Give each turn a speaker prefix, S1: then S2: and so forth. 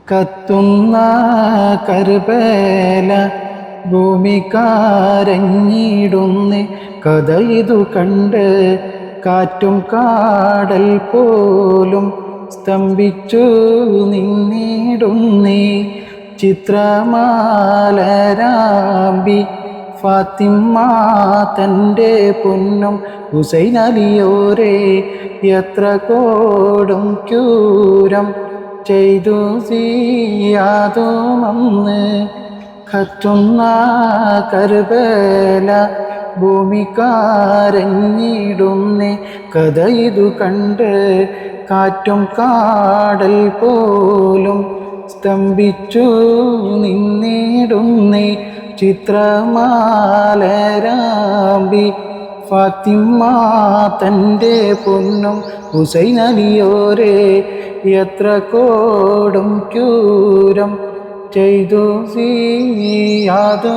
S1: കത്തുന്ന കർബല ഭൂമി കരഞ്ഞിടുന്നേ, കഥ ഇതു കണ്ട് കാറ്റും കാടൽ പോലും സ്തംഭിച്ചു നിന്നിടുന്നേ. ചിത്രമാലരാമ്പി ഫാത്തിമ്മ തൻ്റെ പൊന്നും ഹുസൈനലിയോരെ എത്ര കോടും ക്രൂരം ചെയ്തു സിയാദുമന്ന്. കത്തുന്ന കർബല ഭൂമി കരഞ്ഞിടുന്നേ, കഥ ഇതു കണ്ട് കാറ്റും കാടൽ പോലും സ്തംഭിച്ചു നിന്നിടുന്നേ. ചിത്രമാലരാമ്പി ഫാത്തിമ്മ തൻ്റെ പൊന്നും ഹുസൈനലിയോരെ എത്ര കോടും ക്രൂരം ചെയ്തു സിയാദുമന്ന്.